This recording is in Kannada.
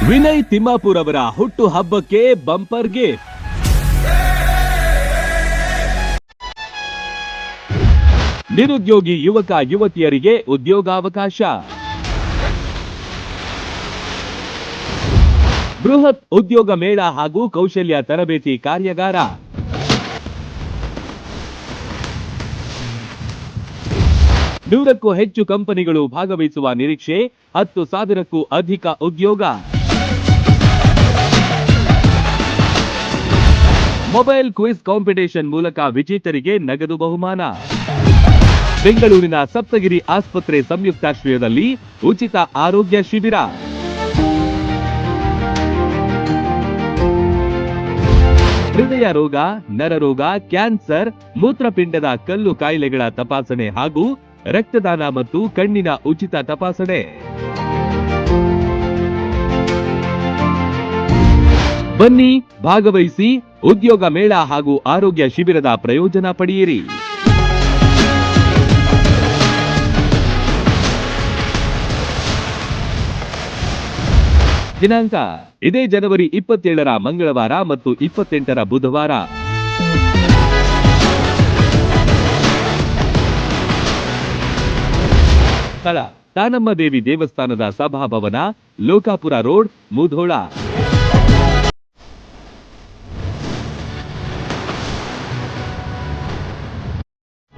ವಿನಯ್ ತಿಮ್ಮಾಪುರ್ ಅವರ ಹುಟ್ಟು ಹಬ್ಬಕ್ಕೆ ಬಂಪರ್ ಗಿಫ್ಟ್. ನಿರುದ್ಯೋಗಿ ಯುವಕ ಯುವತಿಯರಿಗೆ ಉದ್ಯೋಗಾವಕಾಶ. ಬೃಹತ್ ಉದ್ಯೋಗ ಮೇಳ ಹಾಗೂ ಕೌಶಲ್ಯ ತರಬೇತಿ ಕಾರ್ಯಾಗಾರ. ನೂರಕ್ಕೂ ಹೆಚ್ಚು ಕಂಪನಿಗಳು ಭಾಗವಹಿಸುವ ನಿರೀಕ್ಷೆ. 10,000ಕ್ಕೂ ಅಧಿಕ ಉದ್ಯೋಗ. ಮೊಬೈಲ್ ಕ್ವಿಜ್ ಕಾಂಪಿಟೇಷನ್ ಮೂಲಕ ವಿಜೇತರಿಗೆ ನಗದು ಬಹುಮಾನ. ಬೆಂಗಳೂರಿನ ಸಪ್ತಗಿರಿ ಆಸ್ಪತ್ರೆ ಸಂಯುಕ್ತಾಶ್ರಯದಲ್ಲಿ ಉಚಿತ ಆರೋಗ್ಯ ಶಿಬಿರ. ಹೃದಯ ರೋಗ, ನರರೋಗ, ಕ್ಯಾನ್ಸರ್, ಮೂತ್ರಪಿಂಡದ ಕಲ್ಲು ಕಾಯಿಲೆಗಳ ತಪಾಸಣೆ ಹಾಗೂ ರಕ್ತದಾನ ಮತ್ತು ಕಣ್ಣಿನ ಉಚಿತ ತಪಾಸಣೆ. ಬನ್ನಿ, ಭಾಗವಹಿಸಿ, ಉದ್ಯೋಗ ಮೇಳ ಹಾಗೂ ಆರೋಗ್ಯ ಶಿಬಿರದ ಪ್ರಯೋಜನ ಪಡೆಯಿರಿ. ದಿನಾಂಕ ಇದೇ ಜನವರಿ 27ರ ಮಂಗಳವಾರ ಮತ್ತು 28ರ ಬುಧವಾರ. ಸ್ಥಳ ತಾನಮ್ಮ ದೇವಿ ದೇವಸ್ಥಾನದ ಸಭಾಭವನ, ಲೋಕಾಪುರ ರೋಡ್, ಮುಧೋಳ.